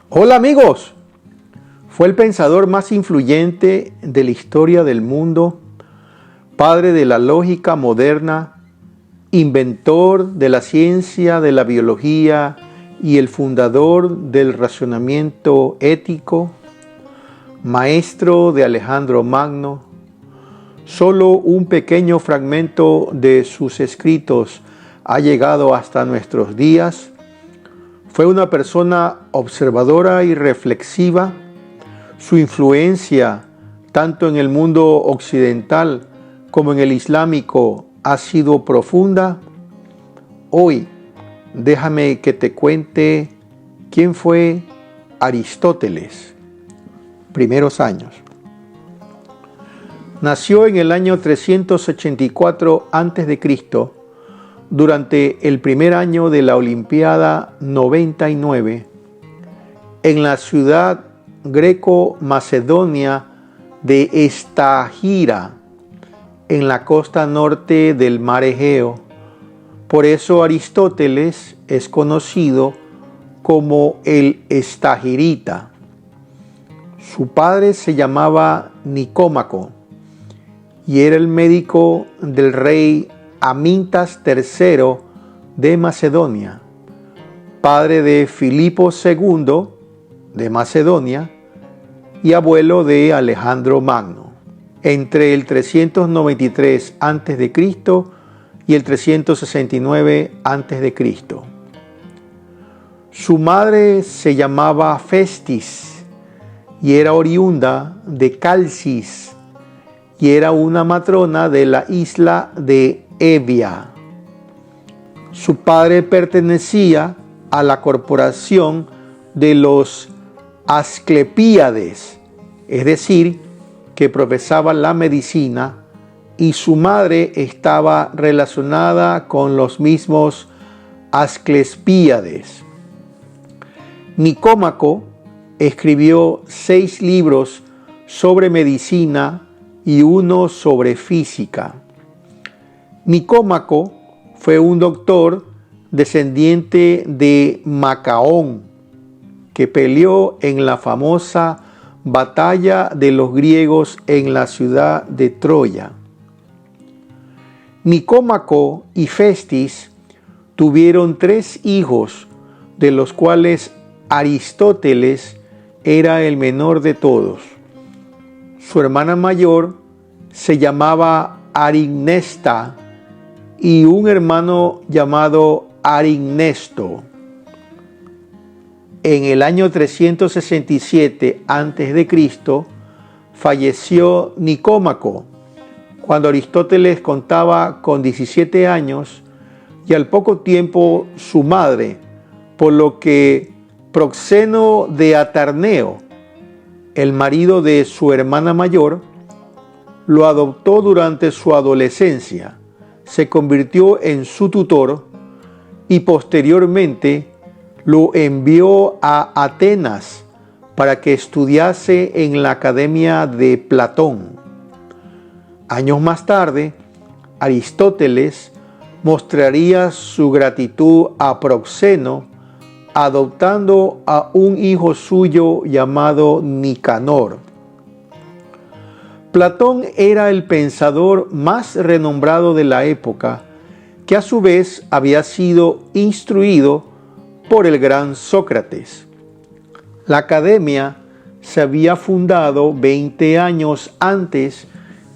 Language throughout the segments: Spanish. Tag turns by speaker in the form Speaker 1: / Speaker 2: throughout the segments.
Speaker 1: Hola amigos, fue el pensador más influyente de la historia del mundo, padre de la lógica moderna, inventor de la ciencia de la biología y el fundador del razonamiento ético, maestro de Alejandro Magno. Solo un pequeño fragmento de sus escritos ha llegado hasta nuestros días. Fue una persona observadora y reflexiva. Su influencia, tanto en el mundo occidental como en el islámico, ha sido profunda. Hoy, déjame que te cuente quién fue Aristóteles. Primeros años. Nació en el año 384 a.C., durante el primer año de la Olimpiada 99, en la ciudad greco-macedonia de Estagira, en la costa norte del mar Egeo. Por eso Aristóteles es conocido como el Estagirita. Su padre se llamaba Nicómaco y era el médico del rey Amintas III de Macedonia, padre de Filipo II de Macedonia y abuelo de Alejandro Magno, entre el 393 a.C. y el 369 a.C. Su madre se llamaba Festis y era oriunda de Calcis y era una matrona de la isla de Evia. Su padre pertenecía a la corporación de los Asclepíades, es decir, que profesaba la medicina, y su madre estaba relacionada con los mismos Asclepíades. Nicómaco escribió 6 libros sobre medicina y uno sobre física. Nicómaco fue un doctor descendiente de Macaón, que peleó en la famosa batalla de los griegos en la ciudad de Troya. Nicómaco y Festis tuvieron 3 hijos, de los cuales Aristóteles era el menor de todos. Su hermana mayor se llamaba Arignesta y un hermano llamado Arignesto. En el año 367 a.C. falleció Nicómaco, cuando Aristóteles contaba con 17 años, y al poco tiempo su madre, por lo que Proxeno de Atarneo, el marido de su hermana mayor, lo adoptó durante su adolescencia, se convirtió en su tutor y posteriormente lo envió a Atenas para que estudiase en la academia de Platón. Años más tarde, Aristóteles mostraría su gratitud a Proxeno adoptando a un hijo suyo llamado Nicanor. Platón era el pensador más renombrado de la época, que a su vez había sido instruido por el gran Sócrates. La academia se había fundado 20 años antes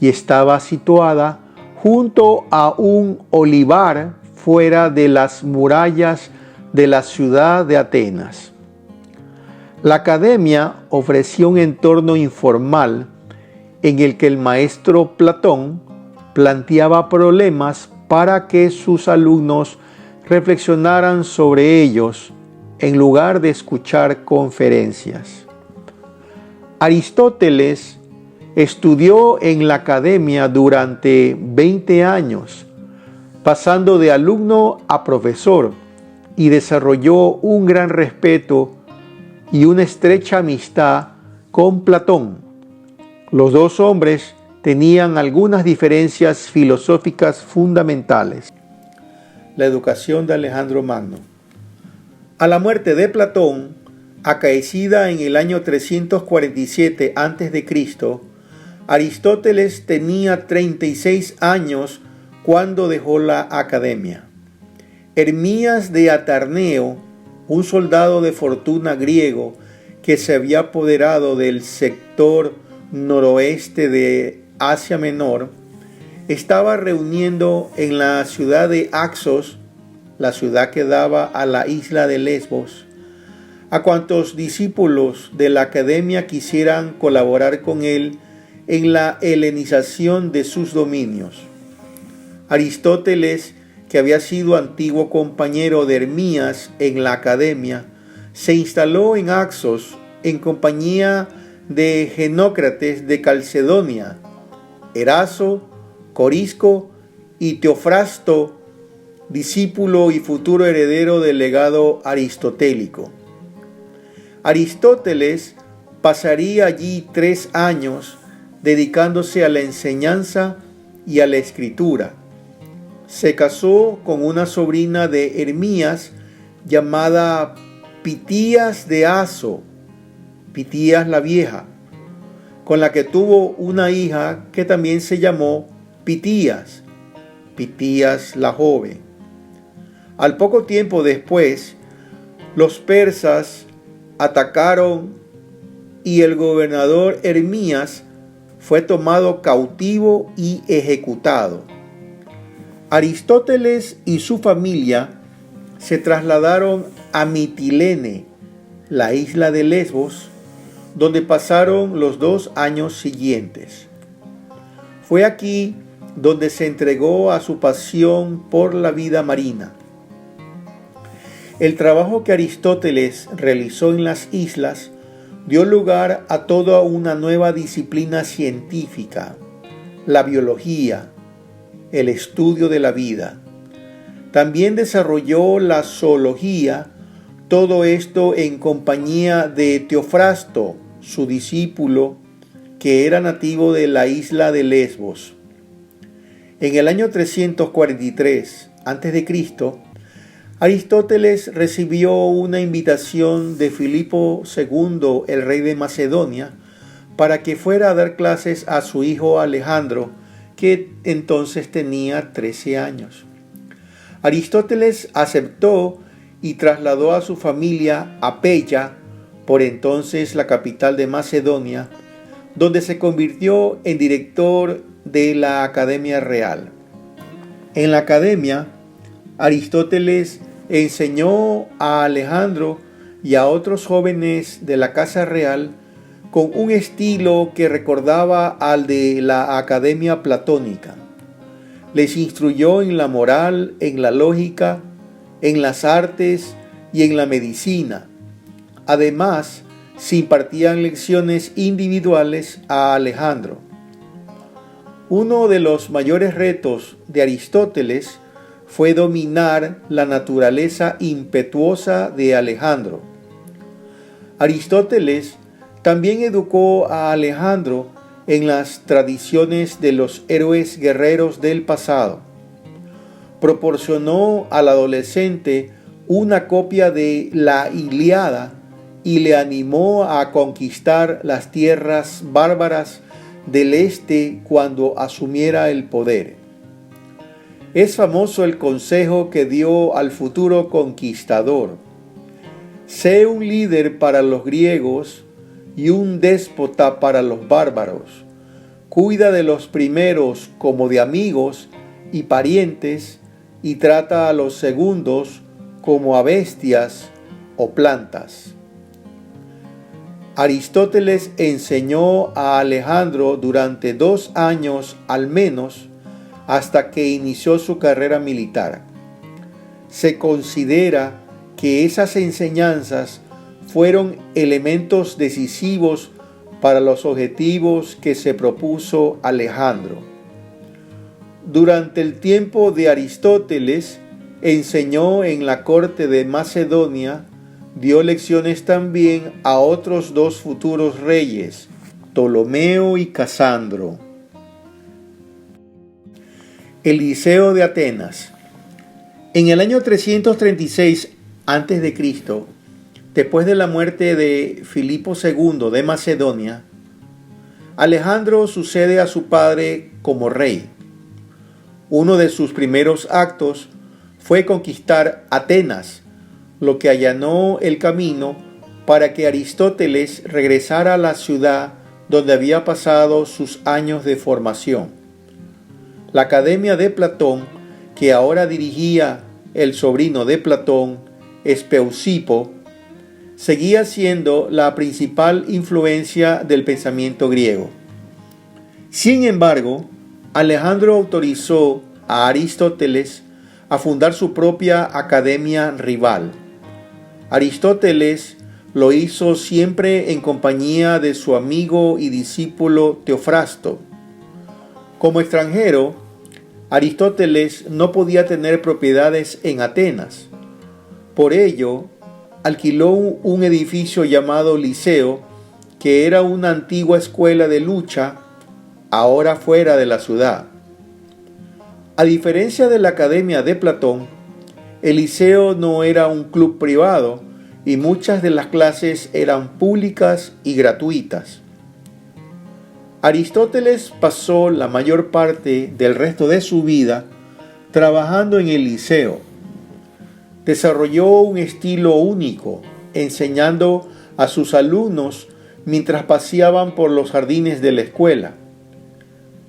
Speaker 1: y estaba situada junto a un olivar fuera de las murallas de la ciudad de Atenas. La academia ofrecía un entorno informal en el que el maestro Platón planteaba problemas para que sus alumnos reflexionaran sobre ellos en lugar de escuchar conferencias. Aristóteles estudió en la academia durante 20 años, pasando de alumno a profesor, y desarrolló un gran respeto y una estrecha amistad con Platón. Los dos hombres tenían algunas diferencias filosóficas fundamentales. La educación de Alejandro Magno. A la muerte de Platón, acaecida en el año 347 a.C., Aristóteles tenía 36 años cuando dejó la academia. Hermías de Atarneo, un soldado de fortuna griego que se había apoderado del sector noroeste de Asia Menor, estaba reuniendo en la ciudad de Axos, la ciudad que daba a la isla de Lesbos, a cuantos discípulos de la academia quisieran colaborar con él en la helenización de sus dominios. Aristóteles, que había sido antiguo compañero de Hermías en la academia, se instaló en Axos en compañía de Genócrates de Calcedonia, Eraso, Corisco y Teofrasto, discípulo y futuro heredero del legado aristotélico. Aristóteles pasaría allí 3 años dedicándose a la enseñanza y a la escritura. Se casó con una sobrina de Hermías llamada Pitías de Aso, Pitías la Vieja, con la que tuvo una hija que también se llamó Pitías, Pitías la Joven. Al poco tiempo después, los persas atacaron y el gobernador Hermías fue tomado cautivo y ejecutado. Aristóteles y su familia se trasladaron a Mitilene, la isla de Lesbos, donde pasaron los 2 años siguientes. Fue aquí donde se entregó a su pasión por la vida marina. El trabajo que Aristóteles realizó en las islas dio lugar a toda una nueva disciplina científica, la biología, el estudio de la vida. También desarrolló la zoología, todo esto en compañía de Teofrasto, su discípulo, que era nativo de la isla de Lesbos. En el año 343 a.C., Aristóteles recibió una invitación de Filipo II, el rey de Macedonia, para que fuera a dar clases a su hijo Alejandro, que entonces tenía 13 años. Aristóteles aceptó y trasladó a su familia a Pella, por entonces la capital de Macedonia, donde se convirtió en director de la Academia Real. En la academia, Aristóteles enseñó a Alejandro y a otros jóvenes de la Casa Real con un estilo que recordaba al de la Academia Platónica. Les instruyó en la moral, en la lógica, en las artes y en la medicina. Además, se impartían lecciones individuales a Alejandro. Uno de los mayores retos de Aristóteles fue dominar la naturaleza impetuosa de Alejandro. Aristóteles también educó a Alejandro en las tradiciones de los héroes guerreros del pasado. Proporcionó al adolescente una copia de la Ilíada y le animó a conquistar las tierras bárbaras del este cuando asumiera el poder. Es famoso el consejo que dio al futuro conquistador: sé un líder para los griegos y un déspota para los bárbaros. Cuida de los primeros como de amigos y parientes, y trata a los segundos como a bestias o plantas. Aristóteles enseñó a Alejandro durante 2 años al menos, hasta que inició su carrera militar. Se considera que esas enseñanzas fueron elementos decisivos para los objetivos que se propuso Alejandro. Durante el tiempo de Aristóteles, enseñó en la corte de Macedonia, dio lecciones también a otros 2 futuros reyes, Ptolomeo y Casandro. El Liceo de Atenas. En el año 336 a.C., Después de la muerte de Filipo II de Macedonia, Alejandro sucede a su padre como rey. Uno de sus primeros actos fue conquistar Atenas, lo que allanó el camino para que Aristóteles regresara a la ciudad donde había pasado sus años de formación. La Academia de Platón, que ahora dirigía el sobrino de Platón, Espeusipo, seguía siendo la principal influencia del pensamiento griego. Sin embargo, Alejandro autorizó a Aristóteles a fundar su propia academia rival. Aristóteles lo hizo siempre en compañía de su amigo y discípulo Teofrasto. Como extranjero, Aristóteles no podía tener propiedades en Atenas. Por ello, alquiló un edificio llamado Liceo, que era una antigua escuela de lucha, ahora fuera de la ciudad. A diferencia de la Academia de Platón, el Liceo no era un club privado y muchas de las clases eran públicas y gratuitas. Aristóteles pasó la mayor parte del resto de su vida trabajando en el Liceo. Desarrolló un estilo único, enseñando a sus alumnos mientras paseaban por los jardines de la escuela.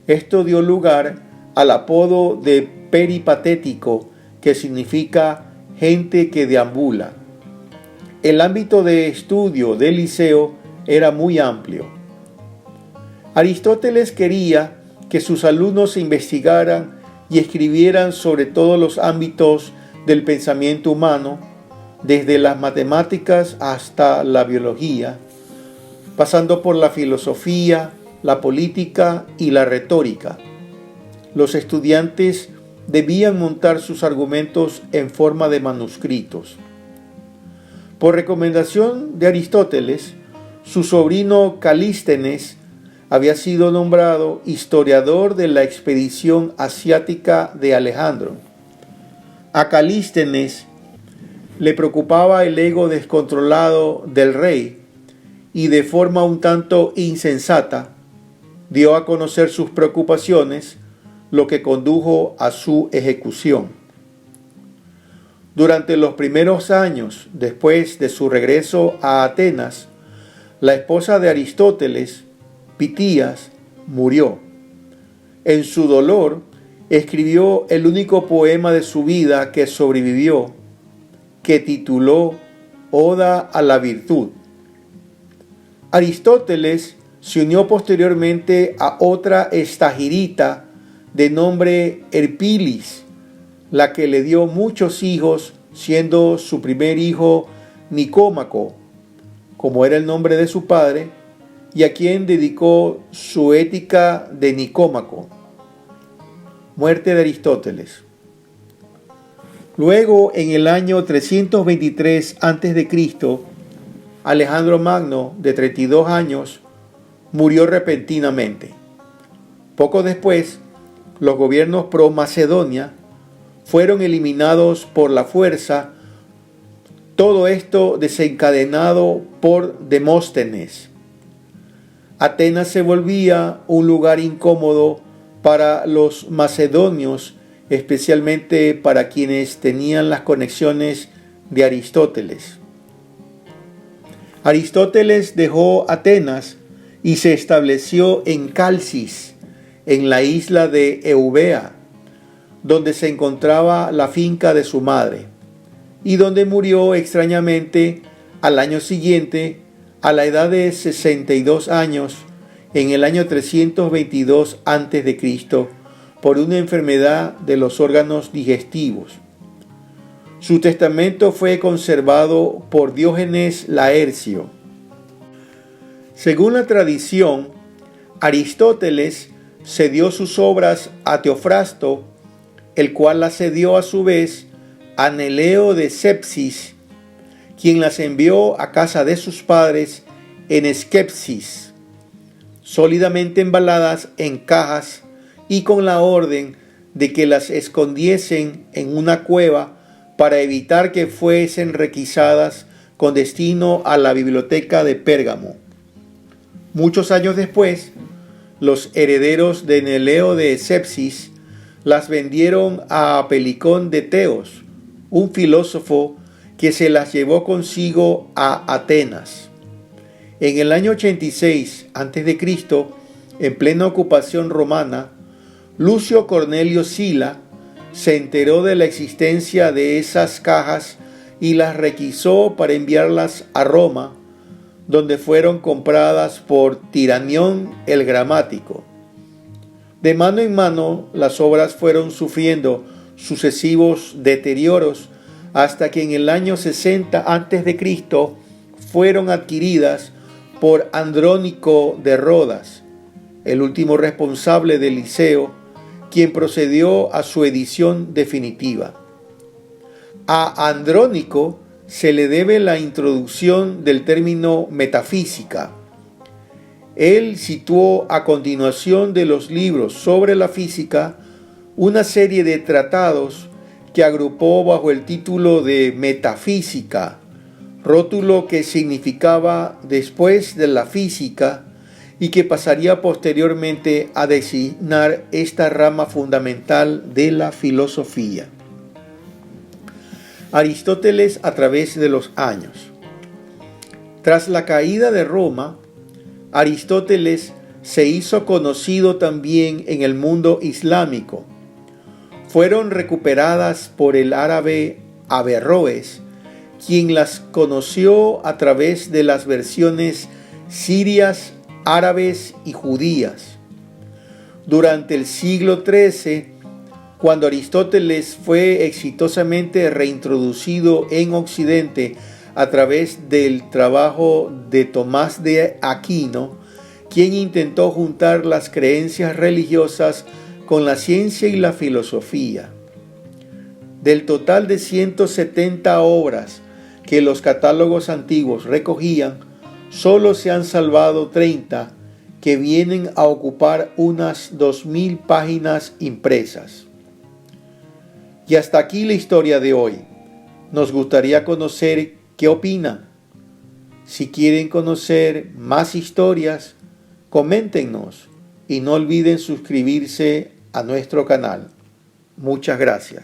Speaker 1: Esto dio lugar al apodo de peripatético, que significa gente que deambula. El ámbito de estudio del Liceo era muy amplio. Aristóteles quería que sus alumnos investigaran y escribieran sobre todos los ámbitos del pensamiento humano, desde las matemáticas hasta la biología, pasando por la filosofía, la política y la retórica. Los estudiantes debían montar sus argumentos en forma de manuscritos. Por recomendación de Aristóteles, su sobrino Calístenes había sido nombrado historiador de la expedición asiática de Alejandro. A Calístenes le preocupaba el ego descontrolado del rey y de forma un tanto insensata dio a conocer sus preocupaciones, lo que condujo a su ejecución. Durante los primeros años después de su regreso a Atenas, la esposa de Aristóteles, Pitías, murió. En su dolor, escribió el único poema de su vida que sobrevivió, que tituló Oda a la Virtud. Aristóteles se unió posteriormente a otra estagirita de nombre Herpilis, la que le dio muchos hijos, siendo su primer hijo Nicómaco, como era el nombre de su padre, y a quien dedicó su Ética de Nicómaco. Muerte de Aristóteles. Luego, en el año 323 a.C., Alejandro Magno, de 32 años, murió repentinamente. Poco después, los gobiernos pro-Macedonia fueron eliminados por la fuerza, todo esto desencadenado por Demóstenes. Atenas se volvía un lugar incómodo para los macedonios, especialmente para quienes tenían las conexiones de Aristóteles. Aristóteles dejó Atenas y se estableció en Calcis, en la isla de Eubea, donde se encontraba la finca de su madre, y donde murió extrañamente al año siguiente, a la edad de 62 años, en el año 322 a.C., por una enfermedad de los órganos digestivos. Su testamento fue conservado por Diógenes Laercio. Según la tradición, Aristóteles cedió sus obras a Teofrasto, el cual las cedió a su vez a Neleo de Sepsis, quien las envió a casa de sus padres en Skepsis, sólidamente embaladas en cajas y con la orden de que las escondiesen en una cueva para evitar que fuesen requisadas con destino a la biblioteca de Pérgamo. Muchos años después, los herederos de Neleo de Sepsis las vendieron a Pelicón de Teos, un filósofo que se las llevó consigo a Atenas. En el año 86 a.C., en plena ocupación romana, Lucio Cornelio Sila se enteró de la existencia de esas cajas y las requisó para enviarlas a Roma, donde fueron compradas por Tiranión el Gramático. De mano en mano, las obras fueron sufriendo sucesivos deterioros hasta que en el año 60 a.C. fueron adquiridas por Andrónico de Rodas, el último responsable del Liceo, quien procedió a su edición definitiva. A Andrónico se le debe la introducción del término metafísica. Él situó a continuación de los libros sobre la física una serie de tratados que agrupó bajo el título de Metafísica, rótulo que significaba después de la física y que pasaría posteriormente a designar esta rama fundamental de la filosofía. Aristóteles a través de los años. Tras la caída de Roma, Aristóteles se hizo conocido también en el mundo islámico. Fueron recuperadas por el árabe Averroes, quien las conoció a través de las versiones sirias, árabes y judías. Durante el siglo XIII, cuando Aristóteles fue exitosamente reintroducido en Occidente a través del trabajo de Tomás de Aquino, quien intentó juntar las creencias religiosas con la ciencia y la filosofía. Del total de 170 obras que los catálogos antiguos recogían, solo se han salvado 30 que vienen a ocupar unas 2000 páginas impresas. Y hasta aquí la historia de hoy. Nos gustaría conocer qué opinan. Si quieren conocer más historias, coméntenos y no olviden suscribirse a nuestro canal. Muchas gracias.